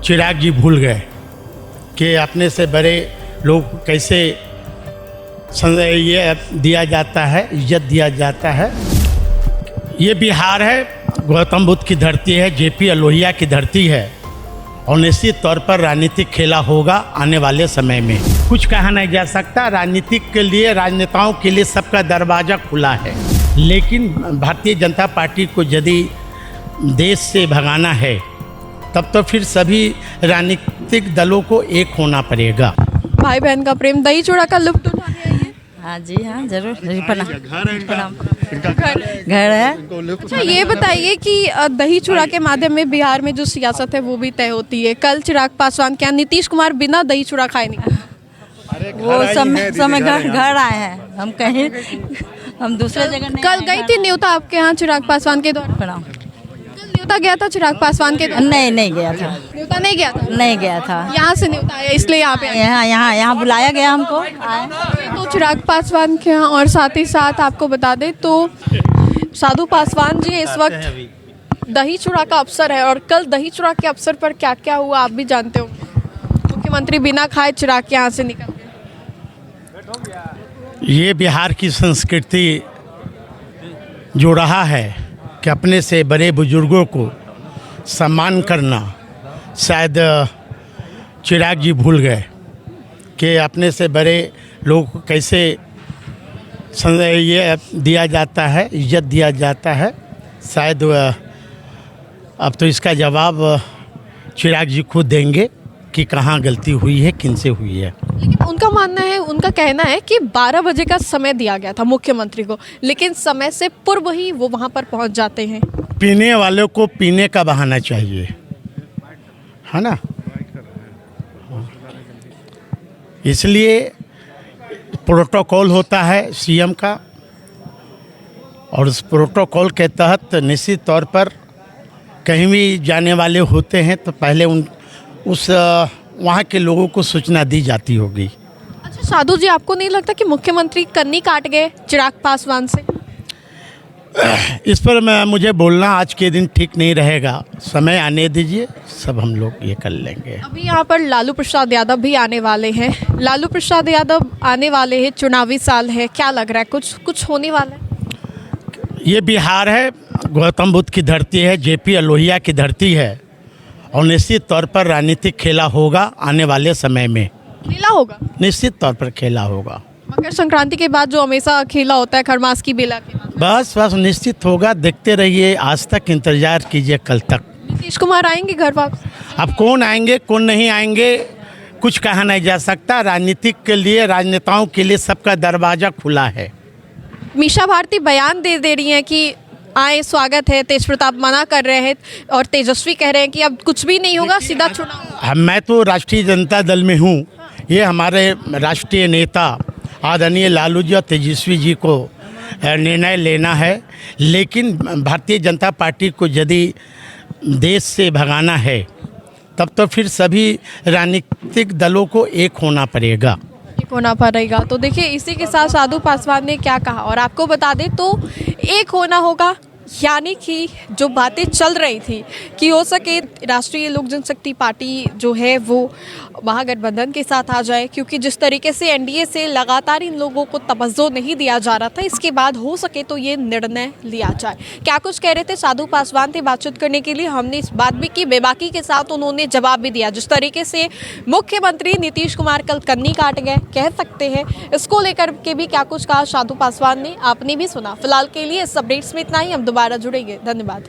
चिराग जी भूल गए कि अपने से बड़े लोग कैसे ये दिया जाता है, इज्जत दिया जाता है। ये बिहार है, गौतम बुद्ध की धरती है, जेपी अलोहिया की धरती है और निश्चित तौर पर राजनीतिक खेला होगा आने वाले समय में। कुछ कहा नहीं जा सकता, राजनीतिक के लिए, राजनेताओं के लिए सबका दरवाज़ा खुला है, लेकिन भारतीय जनता पार्टी को यदि देश से भगाना है तब तो फिर सभी राजनीतिक दलों को एक होना पड़ेगा। भाई बहन का प्रेम, दही चूड़ा का लुत्फ उठाने आइए। हाँ जी, हाँ जरूर। प्रणाम। घर है। अच्छा ये बताइए कि दही चूड़ा के माध्यम में बिहार में जो सियासत है वो भी तय होती है। कल चिराग पासवान क्या नीतीश कुमार बिना दही चूड़ा खाए नहीं, वो समय घर आए हैं, हम कहीं हम दूसरे जगह नहीं। कल गई थी न्योता आपके यहाँ चिराग पासवान के द्वारा? प्रणाम। कल न्योता गया था चिराग पासवान के द्वारा? नहीं गया था। न्योता नहीं गया था? नहीं गया था। यहाँ से न्योता आया इसलिए यहाँ पे आए। यहाँ बुलाया गया हमको, आए। तो चिराग पासवान के यहाँ, और साथ ही साथ आपको बता दें तो साधु पासवान जी इस वक्त दही चूड़ा का अवसर है, और कल दही चूड़ा के अवसर पर क्या क्या हुआ आप भी जानते हो। मुख्यमंत्री बिना खाए चिराग के यहाँ से निकल गए। ये बिहार की संस्कृति जो रहा है कि अपने से बड़े बुजुर्गों को सम्मान करना, शायद चिराग जी भूल गए कि अपने से बड़े लोग को कैसे ये दिया जाता है, इज्जत दिया जाता है। शायद अब तो इसका जवाब चिराग जी खुद देंगे कि कहाँ गलती हुई है, किन से हुई है। लेकिन उनका मानना है, उनका कहना है कि 12 बजे का समय दिया गया था मुख्यमंत्री को, लेकिन समय से पूर्व ही वो वहाँ पर पहुँच जाते हैं। पीने वालों को पीने का बहाना चाहिए, है ना। इसलिए प्रोटोकॉल होता है सीएम का, और उस प्रोटोकॉल के तहत निश्चित तौर पर कहीं भी जाने वाले होते हैं तो पहले उस वहाँ के लोगों को सूचना दी जाती होगी। अच्छा साधु जी, आपको नहीं लगता कि मुख्यमंत्री कन्नी काट गए चिराग पासवान से? इस पर मुझे बोलना आज के दिन ठीक नहीं रहेगा, समय आने दीजिए, सब हम लोग ये कर लेंगे। अभी यहाँ पर लालू प्रसाद यादव भी आने वाले हैं। लालू प्रसाद यादव आने वाले हैं, चुनावी साल है, क्या लग रहा है कुछ होने वाला है? ये बिहार है, गौतम बुद्ध की धरती है, जेपी अलोहिया की धरती है और निश्चित तौर पर राजनीतिक खेला होगा आने वाले समय में। खेला होगा? निश्चित तौर पर खेला होगा। मकर संक्रांति के बाद जो हमेशा खेला होता है, खरमास की बेला के बाद। बस निश्चित होगा, देखते रहिए, आज तक इंतजार कीजिए, कल तक। नीतीश कुमार आएंगे घर वापस? अब कौन आएंगे कौन नहीं आएंगे कुछ कहा नहीं जा सकता। राजनीतिक के लिए, राजनेताओं के लिए सबका दरवाज़ा खुला है। मीशा भारती बयान दे रही हैं कि आए, स्वागत है। तेज प्रताप मना कर रहे हैं और तेजस्वी कह रहे हैं कि अब कुछ भी नहीं होगा, सीधा चुनाव। मैं तो राष्ट्रीय जनता दल में हूँ, ये हमारे राष्ट्रीय नेता आदरणीय लालू जी और तेजस्वी जी को निर्णय लेना है, लेकिन भारतीय जनता पार्टी को यदि देश से भगाना है तब तो फिर सभी राजनीतिक दलों को एक होना पड़ेगा। होना पड़ेगा। तो देखिए, इसी के साथ साधु पासवान ने क्या कहा, और आपको बता दें तो एक होना होगा, यानी कि जो बातें चल रही थी कि हो सके राष्ट्रीय लोक जनशक्ति पार्टी जो है वो महागठबंधन के साथ आ जाए, क्योंकि जिस तरीके से एनडीए से लगातार इन लोगों को तवज्जो नहीं दिया जा रहा था, इसके बाद हो सके तो ये निर्णय लिया जाए। क्या कुछ कह रहे थे साधु पासवान थे बातचीत करने के लिए, हमने इस बात भी की, बेबाकी के साथ उन्होंने जवाब भी दिया। जिस तरीके से मुख्यमंत्री नीतीश कुमार कल कन्नी काट गए कह सकते हैं, इसको लेकर के भी क्या कुछ कहा साधु पासवान ने, आपने भी सुना। फिलहाल के लिए इस अपडेट्स में इतना ही, हम दोबारा जुड़ेंगे। धन्यवाद।